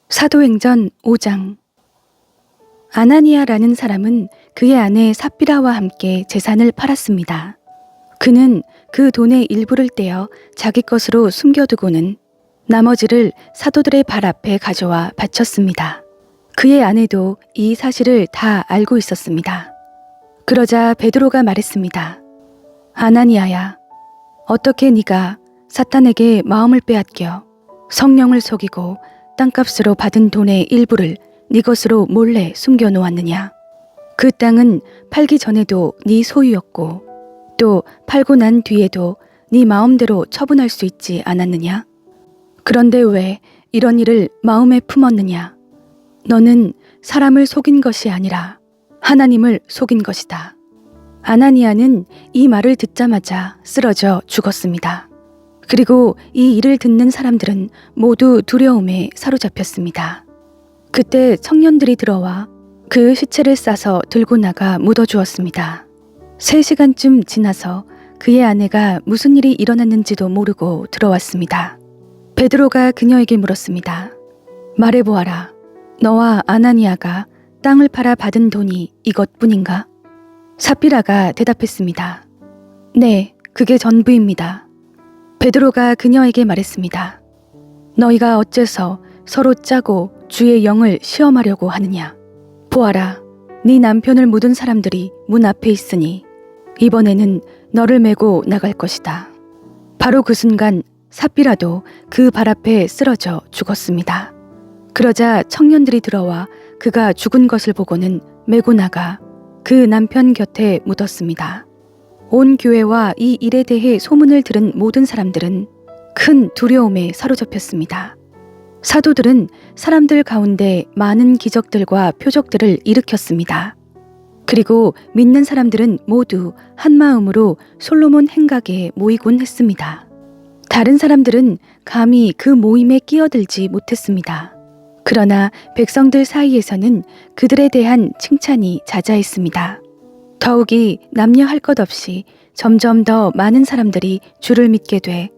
사도행전 5장. 아나니아라는 사람은 그의 아내 삽비라와 함께 재산을 팔았습니다. 그는 그 돈의 일부를 떼어 자기 것으로 숨겨두고는 나머지를 사도들의 발 앞에 가져와 바쳤습니다. 그의 아내도 이 사실을 다 알고 있었습니다. 그러자 베드로가 말했습니다. 아나니아야, 어떻게 네가 사탄에게 마음을 빼앗겨 성령을 속이고 땅값으로 받은 돈의 일부를 네 것으로 몰래 숨겨놓았느냐? 그 땅은 팔기 전에도 네 소유였고 또 팔고 난 뒤에도 네 마음대로 처분할 수 있지 않았느냐? 그런데 왜 이런 일을 마음에 품었느냐? 너는 사람을 속인 것이 아니라 하나님을 속인 것이다. 아나니아는 이 말을 듣자마자 쓰러져 죽었습니다. 그리고 이 일을 듣는 사람들은 모두 두려움에 사로잡혔습니다. 그때 청년들이 들어와 그 시체를 싸서 들고 나가 묻어주었습니다. 3시간쯤 지나서 그의 아내가 무슨 일이 일어났는지도 모르고 들어왔습니다. 베드로가 그녀에게 물었습니다. 말해보아라. 너와 아나니아가 땅을 팔아 받은 돈이 이것뿐인가? 삽비라가 대답했습니다. 네, 그게 전부입니다. 베드로가 그녀에게 말했습니다. 너희가 어째서 서로 짜고 주의 영을 시험하려고 하느냐? 보아라, 네 남편을 묻은 사람들이 문 앞에 있으니 이번에는 너를 메고 나갈 것이다. 바로 그 순간 삽비라도 그 발 앞에 쓰러져 죽었습니다. 그러자 청년들이 들어와 그가 죽은 것을 보고는 메고 나가 그 남편 곁에 묻었습니다. 온 교회와 이 일에 대해 소문을 들은 모든 사람들은 큰 두려움에 사로잡혔습니다. 사도들은 사람들 가운데 많은 기적들과 표적들을 일으켰습니다. 그리고 믿는 사람들은 모두 한마음으로 솔로몬 행각에 모이곤 했습니다. 다른 사람들은 감히 그 모임에 끼어들지 못했습니다. 그러나 백성들 사이에서는 그들에 대한 칭찬이 자자했습니다. 더욱이 남녀 할 것 없이 점점 더 많은 사람들이 주를 믿게 돼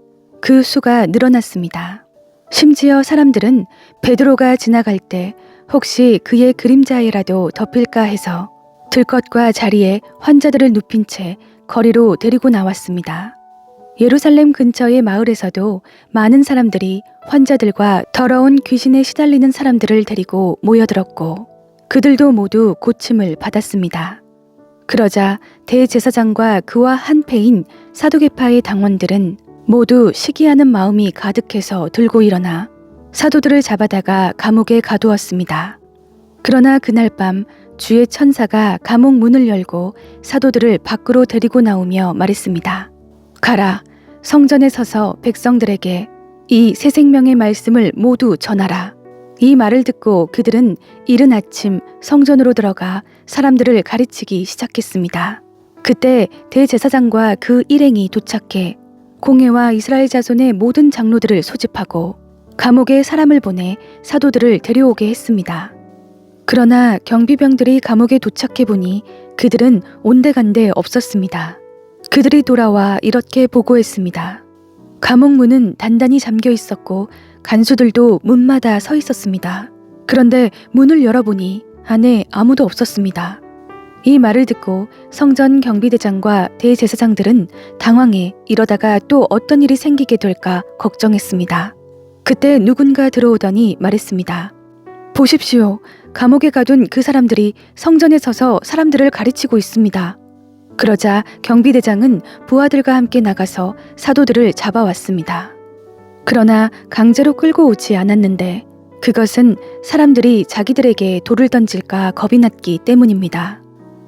그 수가 늘어났습니다. 심지어 사람들은 베드로가 지나갈 때 혹시 그의 그림자에라도 덮일까 해서 들것과 자리에 환자들을 눕힌 채 거리로 데리고 나왔습니다. 예루살렘 근처의 마을에서도 많은 사람들이 환자들과 더러운 귀신에 시달리는 사람들을 데리고 모여들었고 그들도 모두 고침을 받았습니다. 그러자 대제사장과 그와 한패인 사두개파의 당원들은 모두 시기하는 마음이 가득해서 들고 일어나 사도들을 잡아다가 감옥에 가두었습니다. 그러나 그날 밤 주의 천사가 감옥 문을 열고 사도들을 밖으로 데리고 나오며 말했습니다. 가라, 성전에 서서 백성들에게 이 새 생명의 말씀을 모두 전하라. 이 말을 듣고 그들은 이른 아침 성전으로 들어가 사람들을 가르치기 시작했습니다. 그때 대제사장과 그 일행이 도착해 공회와 이스라엘 자손의 모든 장로들을 소집하고 감옥에 사람을 보내 사도들을 데려오게 했습니다. 그러나 경비병들이 감옥에 도착해 보니 그들은 온데간데 없었습니다. 그들이 돌아와 이렇게 보고했습니다. 감옥 문은 단단히 잠겨 있었고 간수들도 문마다 서 있었습니다. 그런데 문을 열어보니 안에 아무도 없었습니다. 이 말을 듣고 성전 경비대장과 대제사장들은 당황해 이러다가 또 어떤 일이 생기게 될까 걱정했습니다. 그때 누군가 들어오더니 말했습니다. 보십시오. 감옥에 가둔 그 사람들이 성전에 서서 사람들을 가르치고 있습니다. 그러자 경비대장은 부하들과 함께 나가서 사도들을 잡아왔습니다. 그러나 강제로 끌고 오지 않았는데 그것은 사람들이 자기들에게 돌을 던질까 겁이 났기 때문입니다.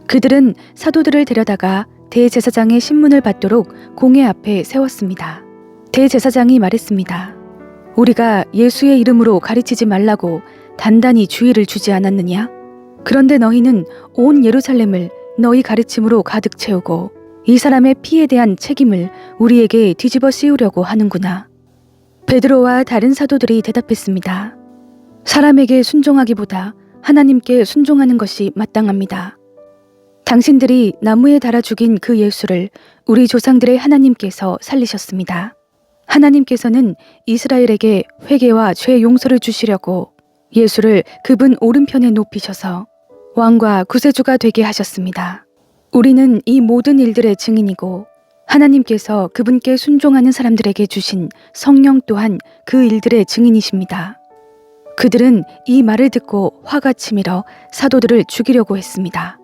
그들은 사도들을 데려다가 대제사장의 신문을 받도록 공회 앞에 세웠습니다. 대제사장이 말했습니다. 우리가 예수의 이름으로 가르치지 말라고 단단히 주의를 주지 않았느냐? 그런데 너희는 온 예루살렘을 너희 가르침으로 가득 채우고 이 사람의 피에 대한 책임을 우리에게 뒤집어 씌우려고 하는구나. 베드로와 다른 사도들이 대답했습니다. 사람에게 순종하기보다 하나님께 순종하는 것이 마땅합니다. 당신들이 나무에 달아 죽인 그 예수를 우리 조상들의 하나님께서 살리셨습니다. 하나님께서는 이스라엘에게 회개와 죄 용서를 주시려고 예수를 그분 오른편에 높이셔서 왕과 구세주가 되게 하셨습니다. 우리는 이 모든 일들의 증인이고 하나님께서 그분께 순종하는 사람들에게 주신 성령 또한 그 일들의 증인이십니다. 그들은 이 말을 듣고 화가 치밀어 사도들을 죽이려고 했습니다.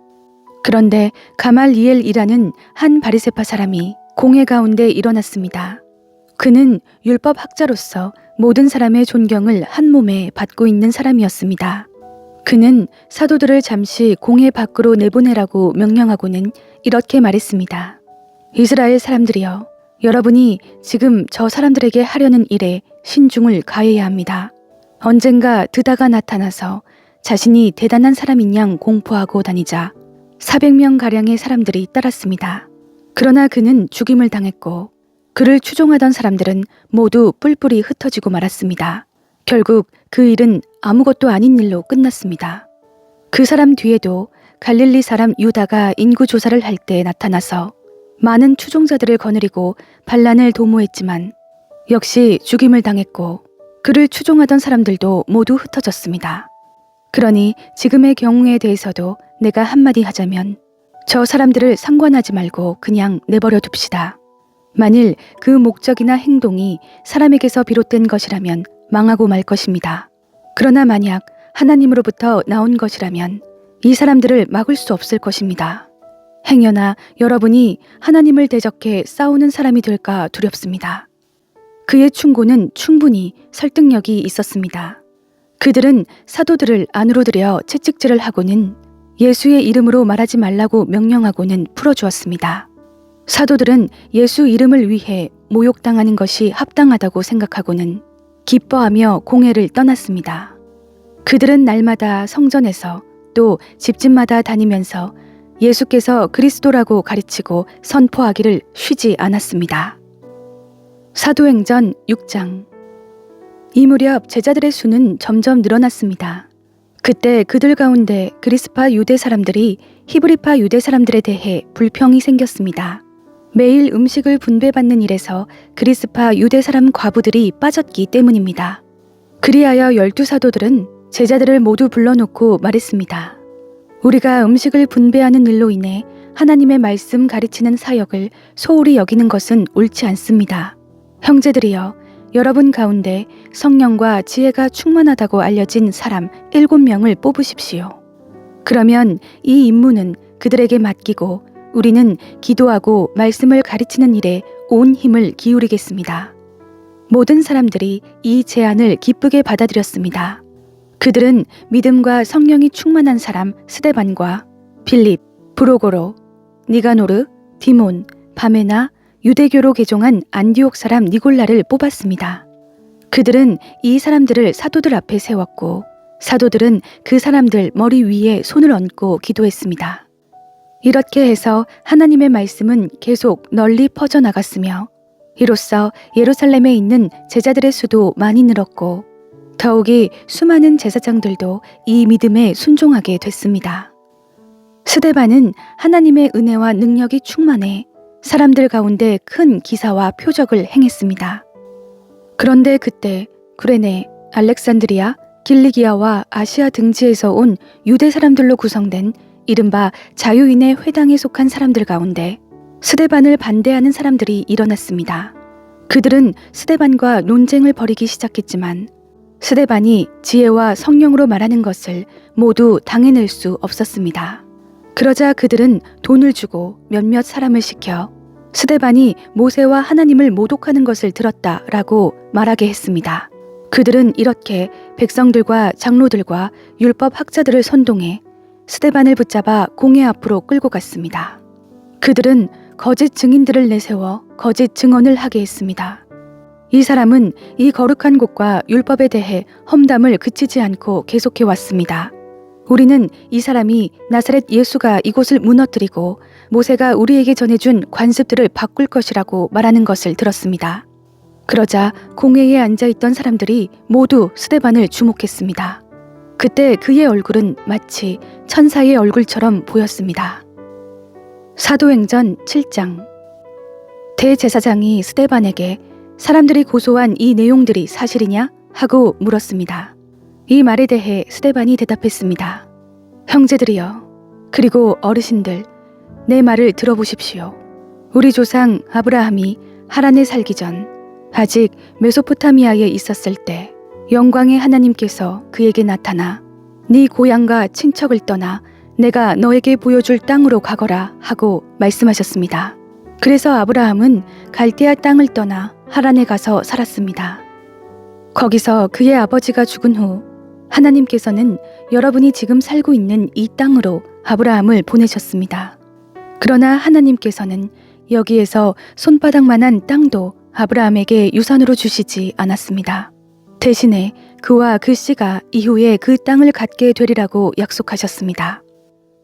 그런데 가말리엘이라는 한 바리새파 사람이 공회 가운데 일어났습니다. 그는 율법학자로서 모든 사람의 존경을 한 몸에 받고 있는 사람이었습니다. 그는 사도들을 잠시 공회 밖으로 내보내라고 명령하고는 이렇게 말했습니다. 이스라엘 사람들이여, 여러분이 지금 저 사람들에게 하려는 일에 신중을 가해야 합니다. 언젠가 드다가 나타나서 자신이 대단한 사람인 양 공포하고 다니자 400명가량의 사람들이 따랐습니다. 그러나 그는 죽임을 당했고 그를 추종하던 사람들은 모두 뿔뿔이 흩어지고 말았습니다. 결국 그 일은 아무것도 아닌 일로 끝났습니다. 그 사람 뒤에도 갈릴리 사람 유다가 인구조사를 할 때 나타나서 많은 추종자들을 거느리고 반란을 도모했지만 역시 죽임을 당했고 그를 추종하던 사람들도 모두 흩어졌습니다. 그러니 지금의 경우에 대해서도 내가 한마디 하자면 저 사람들을 상관하지 말고 그냥 내버려 둡시다. 만일 그 목적이나 행동이 사람에게서 비롯된 것이라면 망하고 말 것입니다. 그러나 만약 하나님으로부터 나온 것이라면 이 사람들을 막을 수 없을 것입니다. 행여나 여러분이 하나님을 대적해 싸우는 사람이 될까 두렵습니다. 그의 충고는 충분히 설득력이 있었습니다. 그들은 사도들을 안으로 들여 채찍질을 하고는 예수의 이름으로 말하지 말라고 명령하고는 풀어주었습니다. 사도들은 예수 이름을 위해 모욕당하는 것이 합당하다고 생각하고는 기뻐하며 공회를 떠났습니다. 그들은 날마다 성전에서 또 집집마다 다니면서 예수께서 그리스도라고 가르치고 선포하기를 쉬지 않았습니다. 사도행전 6장. 이 무렵 제자들의 수는 점점 늘어났습니다. 그때 그들 가운데 그리스파 유대 사람들이 히브리파 유대 사람들에 대해 불평이 생겼습니다. 매일 음식을 분배받는 일에서 그리스파 유대 사람 과부들이 빠졌기 때문입니다. 그리하여 12사도들은 제자들을 모두 불러놓고 말했습니다. 우리가 음식을 분배하는 일로 인해 하나님의 말씀 가르치는 사역을 소홀히 여기는 것은 옳지 않습니다. 형제들이여, 여러분 가운데 성령과 지혜가 충만하다고 알려진 사람 7명을 뽑으십시오. 그러면 이 임무는 그들에게 맡기고 우리는 기도하고 말씀을 가르치는 일에 온 힘을 기울이겠습니다. 모든 사람들이 이 제안을 기쁘게 받아들였습니다. 그들은 믿음과 성령이 충만한 사람 스데반과 빌립, 브로고로, 니가노르, 디몬, 바메나, 유대교로 개종한 안디옥 사람 니골라를 뽑았습니다. 그들은 이 사람들을 사도들 앞에 세웠고 사도들은 그 사람들 머리 위에 손을 얹고 기도했습니다. 이렇게 해서 하나님의 말씀은 계속 널리 퍼져나갔으며 이로써 예루살렘에 있는 제자들의 수도 많이 늘었고 더욱이 수많은 제사장들도 이 믿음에 순종하게 됐습니다. 스데반은 하나님의 은혜와 능력이 충만해 사람들 가운데 큰 기사와 표적을 행했습니다. 그런데 그때 구레네, 알렉산드리아, 길리기아와 아시아 등지에서 온 유대 사람들로 구성된 이른바 자유인의 회당에 속한 사람들 가운데 스데반을 반대하는 사람들이 일어났습니다. 그들은 스데반과 논쟁을 벌이기 시작했지만 스데반이 지혜와 성령으로 말하는 것을 모두 당해낼 수 없었습니다. 그러자 그들은 돈을 주고 몇몇 사람을 시켜 스데반이 모세와 하나님을 모독하는 것을 들었다라고 말하게 했습니다. 그들은 이렇게 백성들과 장로들과 율법 학자들을 선동해 스데반을 붙잡아 공회 앞으로 끌고 갔습니다. 그들은 거짓 증인들을 내세워 거짓 증언을 하게 했습니다. 이 사람은 이 거룩한 곳과 율법에 대해 험담을 그치지 않고 계속해 왔습니다. 우리는 이 사람이 나사렛 예수가 이곳을 무너뜨리고 모세가 우리에게 전해준 관습들을 바꿀 것이라고 말하는 것을 들었습니다. 그러자 공회에 앉아있던 사람들이 모두 스데반을 주목했습니다. 그때 그의 얼굴은 마치 천사의 얼굴처럼 보였습니다. 사도행전 7장. 대제사장이 스데반에게 사람들이 고소한 이 내용들이 사실이냐? 하고 물었습니다. 이 말에 대해 스데반이 대답했습니다. 형제들이여, 그리고 어르신들, 내 말을 들어보십시오. 우리 조상 아브라함이 하란에 살기 전 아직 메소포타미아에 있었을 때 영광의 하나님께서 그에게 나타나 네 고향과 친척을 떠나 내가 너에게 보여줄 땅으로 가거라 하고 말씀하셨습니다. 그래서 아브라함은 갈대아 땅을 떠나 하란에 가서 살았습니다. 거기서 그의 아버지가 죽은 후 하나님께서는 여러분이 지금 살고 있는 이 땅으로 아브라함을 보내셨습니다. 그러나 하나님께서는 여기에서 손바닥만한 땅도 아브라함에게 유산으로 주시지 않았습니다. 대신에 그와 그 씨가 이후에 그 땅을 갖게 되리라고 약속하셨습니다.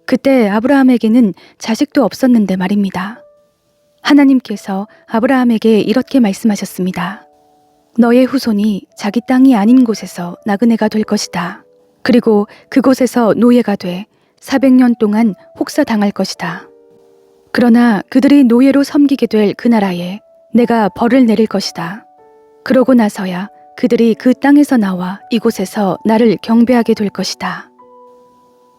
그때 아브라함에게는 자식도 없었는데 말입니다. 하나님께서 아브라함에게 이렇게 말씀하셨습니다. 너의 후손이 자기 땅이 아닌 곳에서 나그네가 될 것이다. 그리고 그곳에서 노예가 돼 400년 동안 혹사당할 것이다. 그러나 그들이 노예로 섬기게 될 그 나라에 내가 벌을 내릴 것이다. 그러고 나서야 그들이 그 땅에서 나와 이곳에서 나를 경배하게 될 것이다.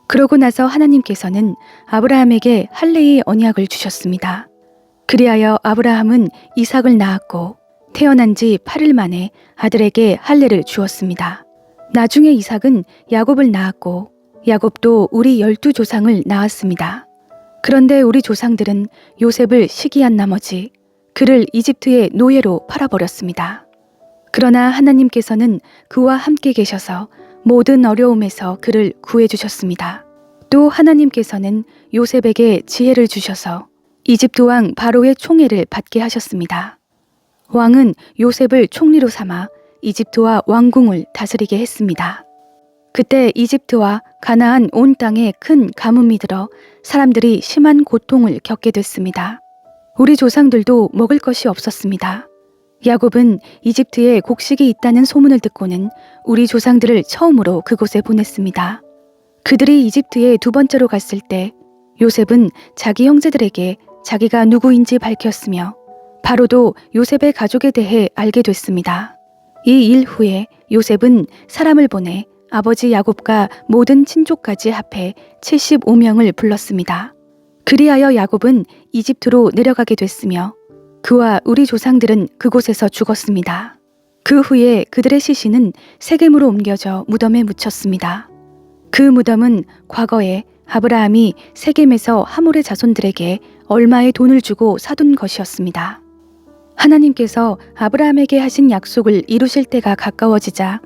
그러고 나서 하나님께서는 아브라함에게 할례의 언약을 주셨습니다. 그리하여 아브라함은 이삭을 낳았고 태어난 지 8일 만에 아들에게 할례를 주었습니다. 나중에 이삭은 야곱을 낳았고 야곱도 우리 12조상을 낳았습니다. 그런데 우리 조상들은 요셉을 시기한 나머지 그를 이집트의 노예로 팔아버렸습니다. 그러나 하나님께서는 그와 함께 계셔서 모든 어려움에서 그를 구해주셨습니다. 또 하나님께서는 요셉에게 지혜를 주셔서 이집트 왕 바로의 총애를 받게 하셨습니다. 왕은 요셉을 총리로 삼아 이집트와 왕궁을 다스리게 했습니다. 그때 이집트와 가나안 온 땅에 큰 가뭄이 들어 사람들이 심한 고통을 겪게 됐습니다. 우리 조상들도 먹을 것이 없었습니다. 야곱은 이집트에 곡식이 있다는 소문을 듣고는 우리 조상들을 처음으로 그곳에 보냈습니다. 그들이 이집트에 두 번째로 갔을 때 요셉은 자기 형제들에게 자기가 누구인지 밝혔으며 바로도 요셉의 가족에 대해 알게 됐습니다. 이 일 후에 요셉은 사람을 보내 아버지 야곱과 모든 친족까지 합해 75명을 불렀습니다. 그리하여 야곱은 이집트로 내려가게 됐으며 그와 우리 조상들은 그곳에서 죽었습니다. 그 후에 그들의 시신은 세겜으로 옮겨져 무덤에 묻혔습니다. 그 무덤은 과거에 아브라함이 세겜에서 하몰의 자손들에게 얼마의 돈을 주고 사둔 것이었습니다. 하나님께서 아브라함에게 하신 약속을 이루실 때가 가까워지자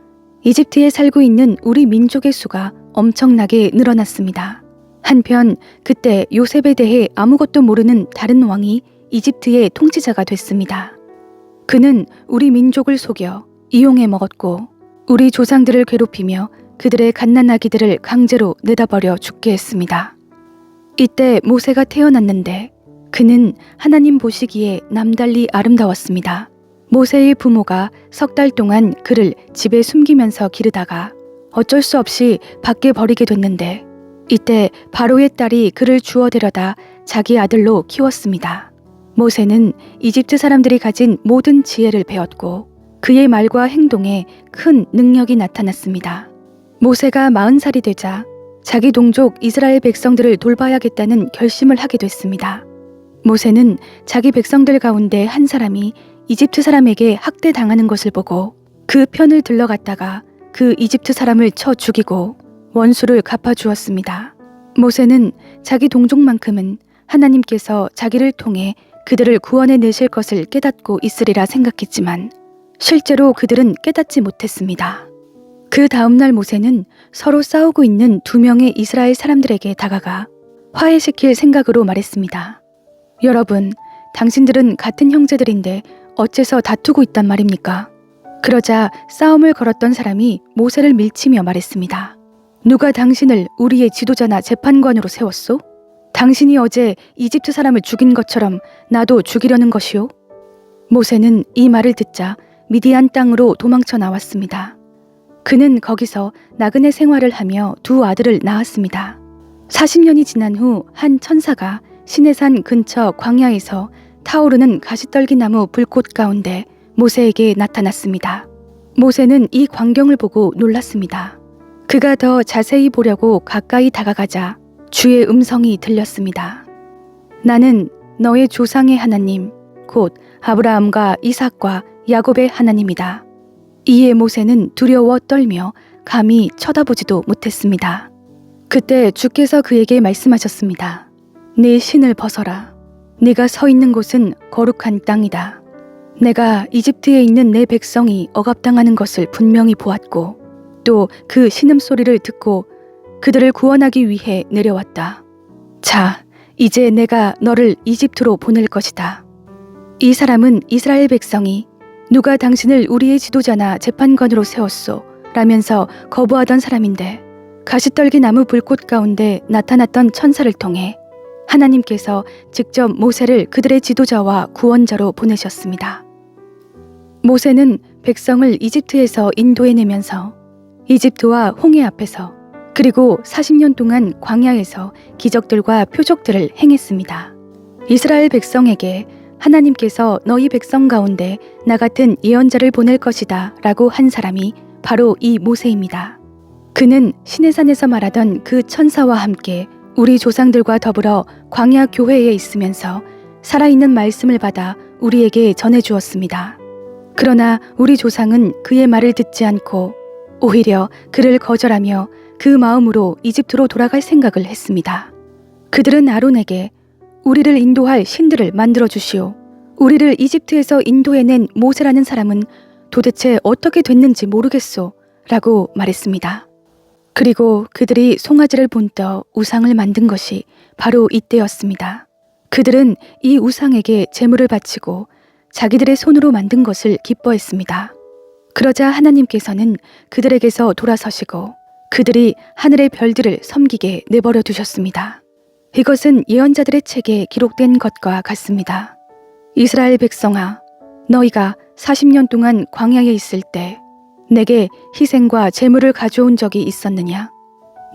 이집트에 살고 있는 우리 민족의 수가 엄청나게 늘어났습니다. 한편 그때 요셉에 대해 아무것도 모르는 다른 왕이 이집트의 통치자가 됐습니다. 그는 우리 민족을 속여 이용해 먹었고 우리 조상들을 괴롭히며 그들의 갓난아기들을 강제로 내다버려 죽게 했습니다. 이때 모세가 태어났는데 그는 하나님 보시기에 남달리 아름다웠습니다. 모세의 부모가 3달 동안 그를 집에 숨기면서 기르다가 어쩔 수 없이 밖에 버리게 됐는데 이때 바로의 딸이 그를 주워 데려다 자기 아들로 키웠습니다. 모세는 이집트 사람들이 가진 모든 지혜를 배웠고 그의 말과 행동에 큰 능력이 나타났습니다. 모세가 40살이 되자 자기 동족 이스라엘 백성들을 돌봐야겠다는 결심을 하게 됐습니다. 모세는 자기 백성들 가운데 한 사람이 이집트 사람에게 학대당하는 것을 보고 그 편을 들러갔다가 그 이집트 사람을 쳐 죽이고 원수를 갚아주었습니다. 모세는 자기 동족만큼은 하나님께서 자기를 통해 그들을 구원해 내실 것을 깨닫고 있으리라 생각했지만 실제로 그들은 깨닫지 못했습니다. 그 다음날 모세는 서로 싸우고 있는 2명의 이스라엘 사람들에게 다가가 화해시킬 생각으로 말했습니다. 여러분, 당신들은 같은 형제들인데 어째서 다투고 있단 말입니까? 그러자 싸움을 걸었던 사람이 모세를 밀치며 말했습니다. 누가 당신을 우리의 지도자나 재판관으로 세웠소? 당신이 어제 이집트 사람을 죽인 것처럼 나도 죽이려는 것이오? 모세는 이 말을 듣자 미디안 땅으로 도망쳐 나왔습니다. 그는 거기서 나그네 생활을 하며 2 아들을 낳았습니다. 40년이 지난 후 한 천사가 시내산 근처 광야에서 타오르는 가시떨기나무 불꽃 가운데 모세에게 나타났습니다. 모세는 이 광경을 보고 놀랐습니다. 그가 더 자세히 보려고 가까이 다가가자 주의 음성이 들렸습니다. 나는 너의 조상의 하나님, 곧 아브라함과 이삭과 야곱의 하나님이다. 이에 모세는 두려워 떨며 감히 쳐다보지도 못했습니다. 그때 주께서 그에게 말씀하셨습니다. 네 신을 벗어라. 네가 서 있는 곳은 거룩한 땅이다. 내가 이집트에 있는 내 백성이 억압당하는 것을 분명히 보았고 또 그 신음소리를 듣고 그들을 구원하기 위해 내려왔다. 자, 이제 내가 너를 이집트로 보낼 것이다. 이 사람은 이스라엘 백성이 누가 당신을 우리의 지도자나 재판관으로 세웠소? 라면서 거부하던 사람인데 가시떨기 나무 불꽃 가운데 나타났던 천사를 통해 하나님께서 직접 모세를 그들의 지도자와 구원자로 보내셨습니다. 모세는 백성을 이집트에서 인도해내면서 이집트와 홍해 앞에서 그리고 40년 동안 광야에서 기적들과 표적들을 행했습니다. 이스라엘 백성에게 하나님께서 너희 백성 가운데 나 같은 예언자를 보낼 것이다 라고 한 사람이 바로 이 모세입니다. 그는 시내산에서 말하던 그 천사와 함께 우리 조상들과 더불어 광야 교회에 있으면서 살아있는 말씀을 받아 우리에게 전해주었습니다. 그러나 우리 조상은 그의 말을 듣지 않고 오히려 그를 거절하며 그 마음으로 이집트로 돌아갈 생각을 했습니다. 그들은 아론에게 우리를 인도할 신들을 만들어 주시오. 우리를 이집트에서 인도해낸 모세라는 사람은 도대체 어떻게 됐는지 모르겠소 라고 말했습니다. 그리고 그들이 송아지를 본떠 우상을 만든 것이 바로 이때였습니다. 그들은 이 우상에게 제물을 바치고 자기들의 손으로 만든 것을 기뻐했습니다. 그러자 하나님께서는 그들에게서 돌아서시고 그들이 하늘의 별들을 섬기게 내버려 두셨습니다. 이것은 예언자들의 책에 기록된 것과 같습니다. 이스라엘 백성아, 너희가 40년 동안 광야에 있을 때 내게 희생과 제물을 가져온 적이 있었느냐?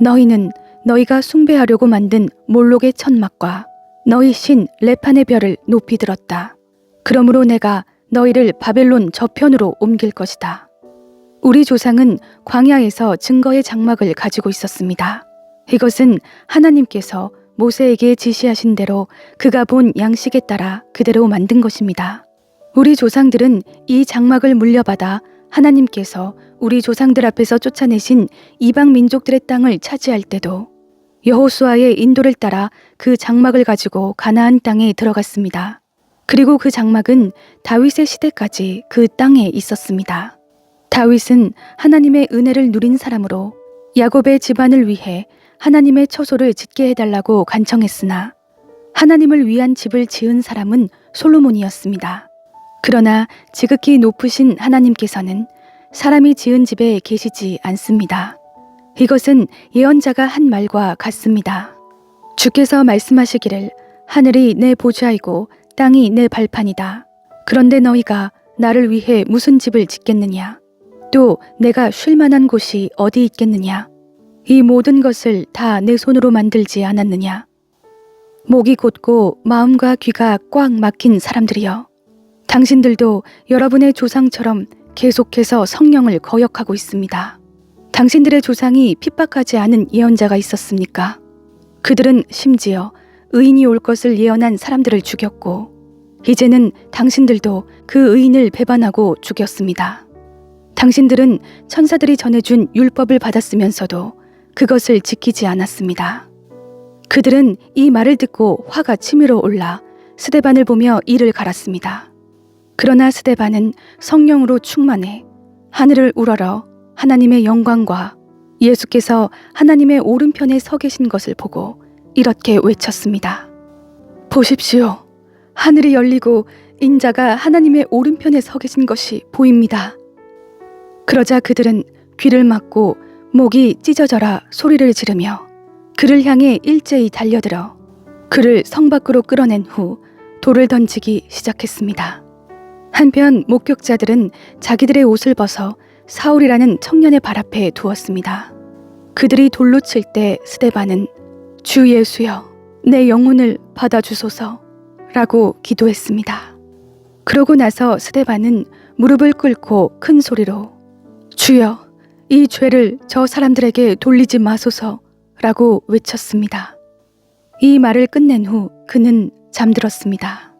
너희는 너희가 숭배하려고 만든 몰록의 천막과 너희 신 레판의 별을 높이 들었다. 그러므로 내가 너희를 바벨론 저편으로 옮길 것이다. 우리 조상은 광야에서 증거의 장막을 가지고 있었습니다. 이것은 하나님께서 모세에게 지시하신 대로 그가 본 양식에 따라 그대로 만든 것입니다. 우리 조상들은 이 장막을 물려받아 하나님께서 우리 조상들 앞에서 쫓아내신 이방 민족들의 땅을 차지할 때도 여호수아의 인도를 따라 그 장막을 가지고 가나안 땅에 들어갔습니다. 그리고 그 장막은 다윗의 시대까지 그 땅에 있었습니다. 다윗은 하나님의 은혜를 누린 사람으로 야곱의 집안을 위해 하나님의 처소를 짓게 해달라고 간청했으나 하나님을 위한 집을 지은 사람은 솔로몬이었습니다. 그러나 지극히 높으신 하나님께서는 사람이 지은 집에 계시지 않습니다. 이것은 예언자가 한 말과 같습니다. 주께서 말씀하시기를 하늘이 내 보좌이고 땅이 내 발판이다. 그런데 너희가 나를 위해 무슨 집을 짓겠느냐? 또 내가 쉴 만한 곳이 어디 있겠느냐? 이 모든 것을 다 내 손으로 만들지 않았느냐? 목이 곧고 마음과 귀가 꽉 막힌 사람들이여, 당신들도 여러분의 조상처럼 계속해서 성령을 거역하고 있습니다. 당신들의 조상이 핍박하지 않은 예언자가 있었습니까? 그들은 심지어 의인이 올 것을 예언한 사람들을 죽였고 이제는 당신들도 그 의인을 배반하고 죽였습니다. 당신들은 천사들이 전해준 율법을 받았으면서도 그것을 지키지 않았습니다. 그들은 이 말을 듣고 화가 치밀어 올라 스데반을 보며 이를 갈았습니다. 그러나 스데반은 성령으로 충만해 하늘을 우러러 하나님의 영광과 예수께서 하나님의 오른편에 서 계신 것을 보고 이렇게 외쳤습니다. 보십시오. 하늘이 열리고 인자가 하나님의 오른편에 서 계신 것이 보입니다. 그러자 그들은 귀를 막고 목이 찢어져라 소리를 지르며 그를 향해 일제히 달려들어 그를 성 밖으로 끌어낸 후 돌을 던지기 시작했습니다. 한편 목격자들은 자기들의 옷을 벗어 사울이라는 청년의 발 앞에 두었습니다. 그들이 돌로 칠 때 스데반은 주 예수여, 내 영혼을 받아주소서 라고 기도했습니다. 그러고 나서 스데반은 무릎을 꿇고 큰 소리로 주여, 이 죄를 저 사람들에게 돌리지 마소서라고 외쳤습니다. 이 말을 끝낸 후 그는 잠들었습니다.